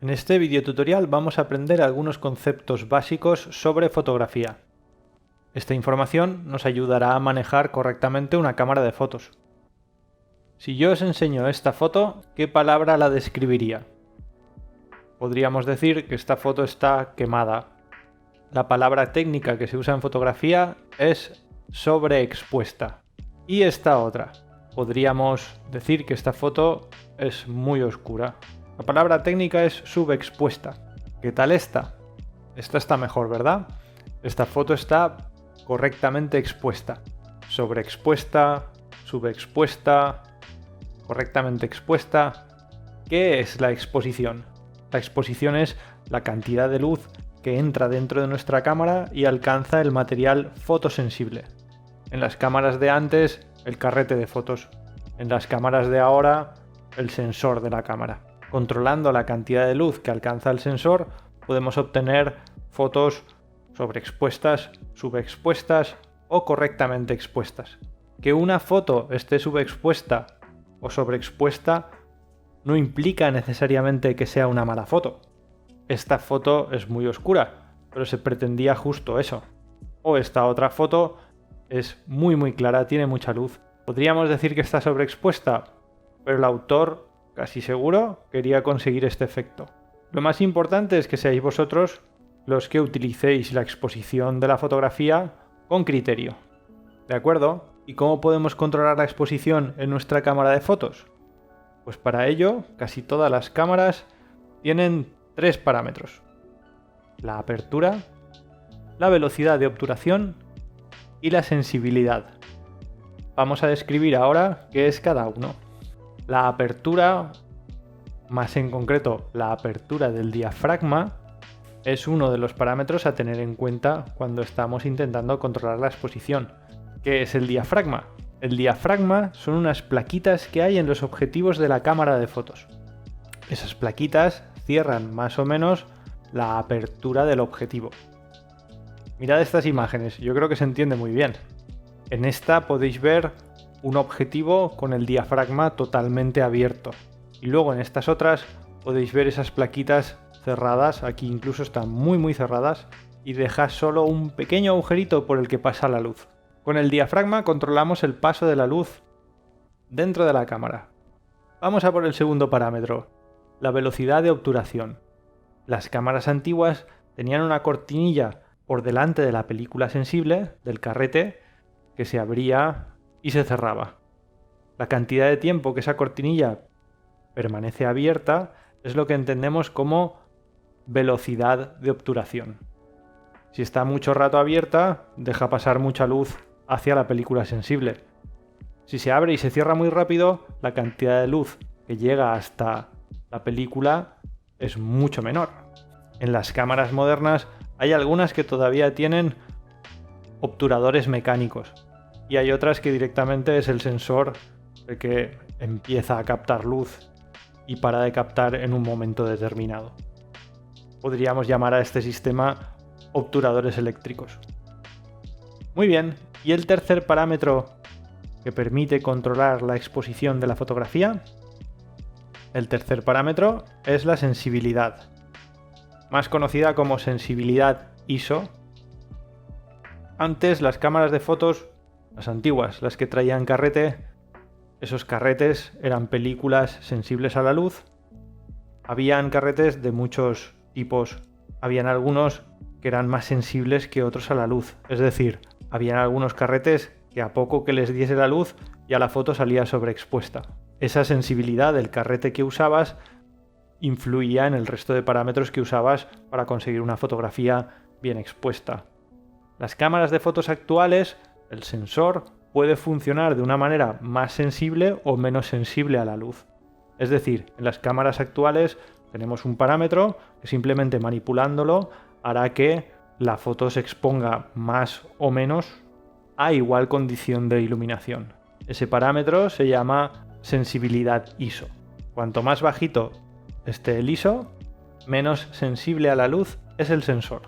En este videotutorial vamos a aprender algunos conceptos básicos sobre fotografía. Esta información nos ayudará a manejar correctamente una cámara de fotos. Si yo os enseño esta foto, ¿qué palabra la describiría? Podríamos decir que esta foto está quemada. La palabra técnica que se usa en fotografía es sobreexpuesta. Y esta otra. Podríamos decir que esta foto es muy oscura. La palabra técnica es subexpuesta. ¿Qué tal esta? Esta está mejor, ¿verdad? Esta foto está correctamente expuesta. Sobreexpuesta, subexpuesta, correctamente expuesta. ¿Qué es la exposición? La exposición es la cantidad de luz que entra dentro de nuestra cámara y alcanza el material fotosensible. En las cámaras de antes, el carrete de fotos. En las cámaras de ahora, el sensor de la cámara. Controlando la cantidad de luz que alcanza el sensor, podemos obtener fotos sobreexpuestas, subexpuestas o correctamente expuestas. Que una foto esté subexpuesta o sobreexpuesta no implica necesariamente que sea una mala foto. Esta foto es muy oscura, pero se pretendía justo eso. O esta otra foto es muy clara, tiene mucha luz. Podríamos decir que está sobreexpuesta, pero el autor, casi seguro, quería conseguir este efecto. Lo más importante es que seáis vosotros los que utilicéis la exposición de la fotografía con criterio. ¿De acuerdo? ¿Y cómo podemos controlar la exposición en nuestra cámara de fotos? Pues para ello, casi todas las cámaras tienen 3 parámetros. La apertura, la velocidad de obturación y la sensibilidad. Vamos a describir ahora qué es cada uno. La apertura, más en concreto la apertura del diafragma, es uno de los parámetros a tener en cuenta cuando estamos intentando controlar la exposición. ¿Qué es el diafragma? El diafragma son unas plaquitas que hay en los objetivos de la cámara de fotos. Esas plaquitas cierran más o menos la apertura del objetivo. Mirad estas imágenes, yo creo que se entiende muy bien. En esta podéis ver un objetivo con el diafragma totalmente abierto. Y luego en estas otras podéis ver esas plaquitas cerradas, aquí incluso están muy cerradas, y deja solo un pequeño agujerito por el que pasa la luz. Con el diafragma controlamos el paso de la luz dentro de la cámara. Vamos a por el segundo parámetro, la velocidad de obturación. Las cámaras antiguas tenían una cortinilla por delante de la película sensible, del carrete, que se abría y se cerraba. La cantidad de tiempo que esa cortinilla permanece abierta es lo que entendemos como velocidad de obturación. Si está mucho rato abierta, deja pasar mucha luz hacia la película sensible. Si se abre y se cierra muy rápido, la cantidad de luz que llega hasta la película es mucho menor. En las cámaras modernas hay algunas que todavía tienen obturadores mecánicos y hay otras que directamente es el sensor el que empieza a captar luz y para de captar en un momento determinado. Podríamos llamar a este sistema obturadores eléctricos. Muy bien, ¿y el tercer parámetro que permite controlar la exposición de la fotografía? El tercer parámetro es la sensibilidad, más conocida como sensibilidad ISO. Antes las cámaras de fotos, las antiguas, las que traían carrete, esos carretes eran películas sensibles a la luz. Habían carretes de muchos tipos, habían algunos que eran más sensibles que otros a la luz, es decir, habían algunos carretes que a poco que les diese la luz ya la foto salía sobreexpuesta. Esa sensibilidad del carrete que usabas influía en el resto de parámetros que usabas para conseguir una fotografía bien expuesta. Las cámaras de fotos actuales, el sensor puede funcionar de una manera más sensible o menos sensible a la luz. Es decir, en las cámaras actuales tenemos un parámetro que simplemente manipulándolo hará que la foto se exponga más o menos a igual condición de iluminación. Ese parámetro se llama sensibilidad ISO. Cuanto más bajito esté el ISO, menos sensible a la luz es el sensor.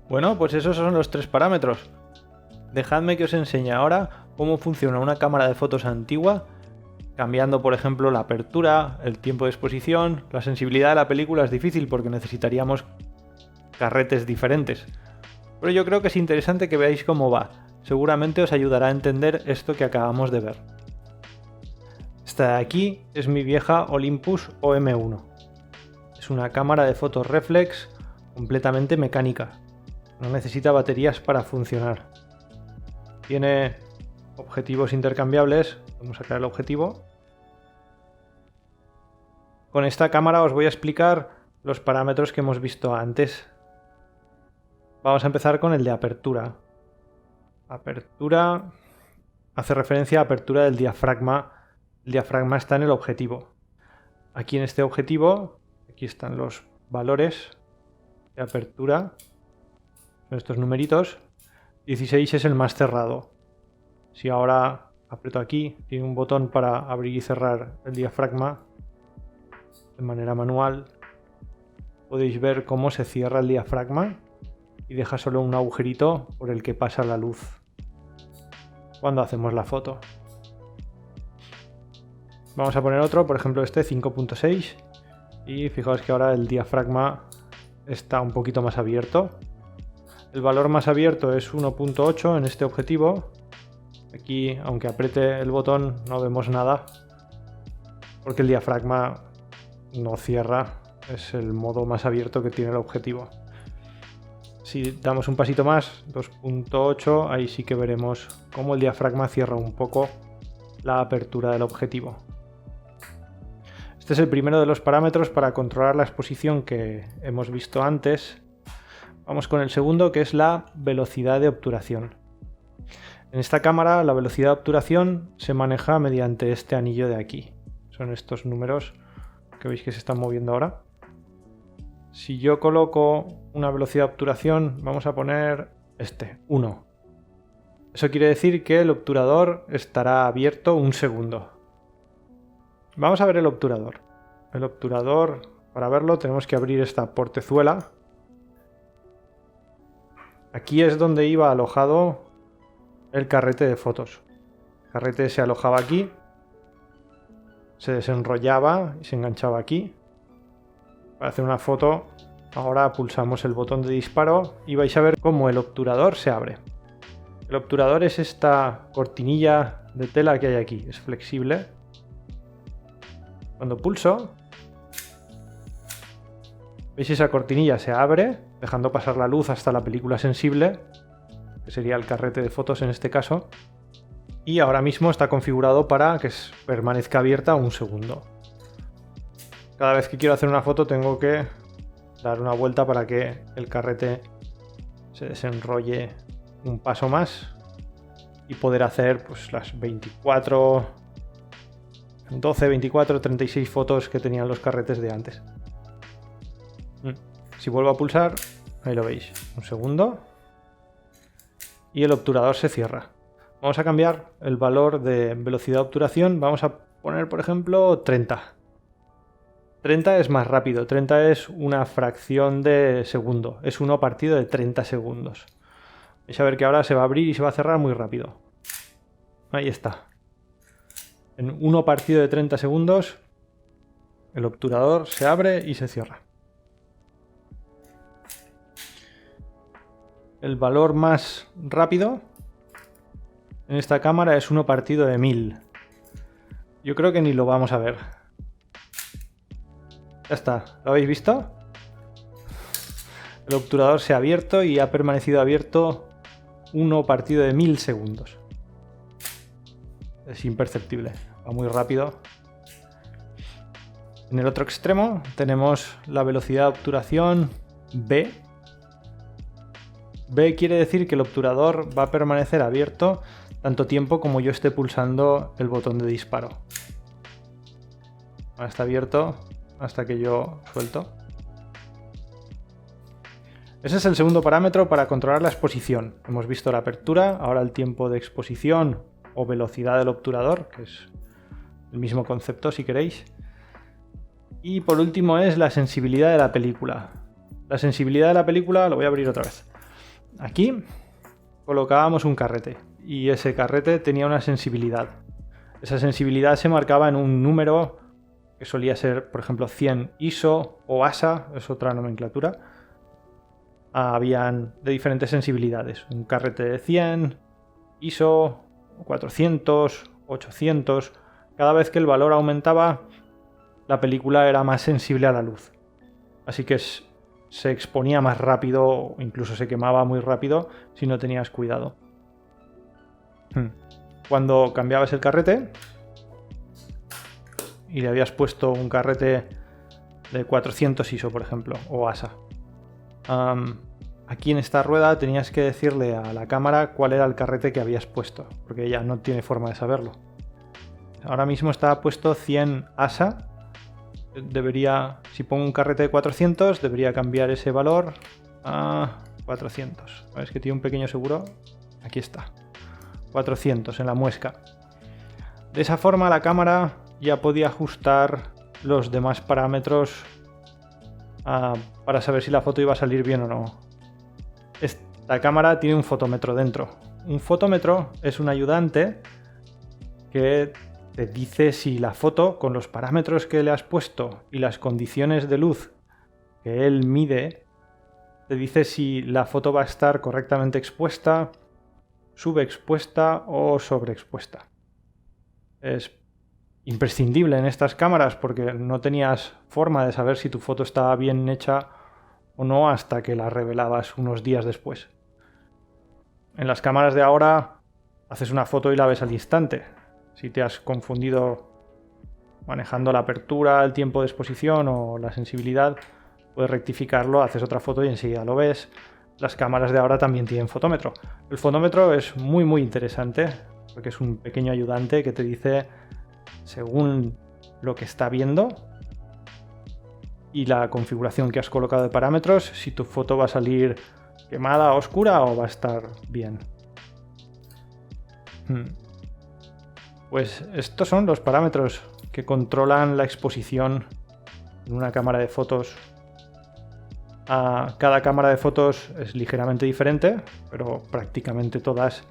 Bueno, pues esos son los 3 parámetros. Dejadme que os enseñe ahora cómo funciona una cámara de fotos antigua cambiando por ejemplo la apertura, el tiempo de exposición. La sensibilidad de la película es difícil porque necesitaríamos carretes diferentes, pero yo creo que es interesante que veáis cómo va. Seguramente os ayudará a entender esto que acabamos de ver. Esta de aquí es mi vieja Olympus OM1. Es una cámara de fotos reflex completamente mecánica. No necesita baterías para funcionar. Tiene objetivos intercambiables. Vamos a sacar el objetivo. Con esta cámara os voy a explicar los parámetros que hemos visto antes. Vamos a empezar con el de apertura. Apertura hace referencia a apertura del diafragma. El diafragma está en el objetivo. Aquí en este objetivo, aquí están los valores de apertura. Son estos numeritos. 16 es el más cerrado. Si ahora aprieto aquí, tiene un botón para abrir y cerrar el diafragma de manera manual. Podéis ver cómo se cierra el diafragma y deja solo un agujerito por el que pasa la luz cuando hacemos la foto. Vamos a poner otro, por ejemplo este 5.6, y fijaos que ahora el diafragma está un poquito más abierto. El valor más abierto es 1.8 en este objetivo. Aquí, aunque apriete el botón, no vemos nada porque el diafragma no cierra. Es el modo más abierto que tiene el objetivo. Si damos un pasito más, 2.8, ahí sí que veremos cómo el diafragma cierra un poco la apertura del objetivo. Este es el primero de los parámetros para controlar la exposición que hemos visto antes. Vamos con el segundo, que es la velocidad de obturación. En esta cámara la velocidad de obturación se maneja mediante este anillo de aquí. Son estos números que veis que se están moviendo ahora. Si yo coloco una velocidad de obturación, vamos a poner 1. Eso quiere decir que el obturador estará abierto un segundo. Vamos a ver el obturador. El obturador, para verlo, tenemos que abrir esta portezuela. Aquí es donde iba alojado el carrete de fotos. El carrete se alojaba aquí, se desenrollaba y se enganchaba aquí. Para hacer una foto, ahora pulsamos el botón de disparo y vais a ver cómo el obturador se abre. El obturador es esta cortinilla de tela que hay aquí, es flexible. Cuando pulso, veis esa cortinilla se abre, dejando pasar la luz hasta la película sensible, que sería el carrete de fotos en este caso, y ahora mismo está configurado para que permanezca abierta un segundo. Cada vez que quiero hacer una foto tengo que dar una vuelta para que el carrete se desenrolle un paso más y poder hacer pues las 12, 24, 36 fotos que tenían los carretes de antes. Si vuelvo a pulsar, ahí lo veis, un segundo, y el obturador se cierra. Vamos a cambiar el valor de velocidad de obturación, vamos a poner por ejemplo 30. 30 es más rápido, 30 es una fracción de segundo, es 1 partido de 30 segundos. Vais a ver que ahora se va a abrir y se va a cerrar muy rápido. Ahí está. En 1 partido de 30 segundos, el obturador se abre y se cierra. El valor más rápido en esta cámara es 1 partido de 1000. Yo creo que ni lo vamos a ver. Ya está, ¿lo habéis visto? El obturador se ha abierto y ha permanecido abierto 1 partido de 1000 segundos. Es imperceptible, va muy rápido. En el otro extremo tenemos la velocidad de obturación B. B quiere decir que el obturador va a permanecer abierto tanto tiempo como yo esté pulsando el botón de disparo. Ahora está abierto hasta que yo suelto. Ese es el segundo parámetro para controlar la exposición. Hemos visto la apertura, ahora el tiempo de exposición o velocidad del obturador, que es el mismo concepto si queréis. Y por último es la sensibilidad de la película. La sensibilidad de la película, lo voy a abrir otra vez. Aquí colocábamos un carrete y ese carrete tenía una sensibilidad. Esa sensibilidad se marcaba en un número que solía ser, por ejemplo, 100 ISO o ASA, es otra nomenclatura. Habían de diferentes sensibilidades, un carrete de 100, ISO, 400, 800. Cada vez que el valor aumentaba, la película era más sensible a la luz. Así que se exponía más rápido, o incluso se quemaba muy rápido si no tenías cuidado. Cuando cambiabas el carrete y le habías puesto un carrete de 400 ISO, por ejemplo, o ASA, aquí en esta rueda tenías que decirle a la cámara cuál era el carrete que habías puesto, porque ella no tiene forma de saberlo. Ahora mismo está puesto 100 ASA. Si pongo un carrete de 400, debería cambiar ese valor a 400. Es que tiene un pequeño seguro. Aquí está. 400 en la muesca. De esa forma la cámara ya podía ajustar los demás parámetros para saber si la foto iba a salir bien o no. Esta cámara tiene un fotómetro dentro. Un fotómetro es un ayudante que te dice si la foto, con los parámetros que le has puesto y las condiciones de luz que él mide, te dice si la foto va a estar correctamente expuesta, subexpuesta o sobreexpuesta. Es imprescindible en estas cámaras porque no tenías forma de saber si tu foto estaba bien hecha o no hasta que la revelabas unos días después. En las cámaras de ahora haces una foto y la ves al instante. Si te has confundido manejando la apertura, el tiempo de exposición o la sensibilidad, puedes rectificarlo, haces otra foto y enseguida lo ves. Las cámaras de ahora también tienen fotómetro. El fotómetro es muy interesante porque es un pequeño ayudante que te dice, según lo que está viendo y la configuración que has colocado de parámetros, si tu foto va a salir quemada, oscura o va a estar bien. Pues estos son los parámetros que controlan la exposición en una cámara de fotos. Cada cámara de fotos es ligeramente diferente, pero prácticamente todas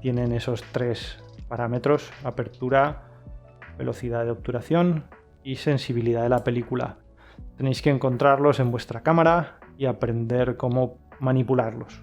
tienen esos tres parámetros: apertura, velocidad de obturación y sensibilidad de la película. Tenéis que encontrarlos en vuestra cámara y aprender cómo manipularlos.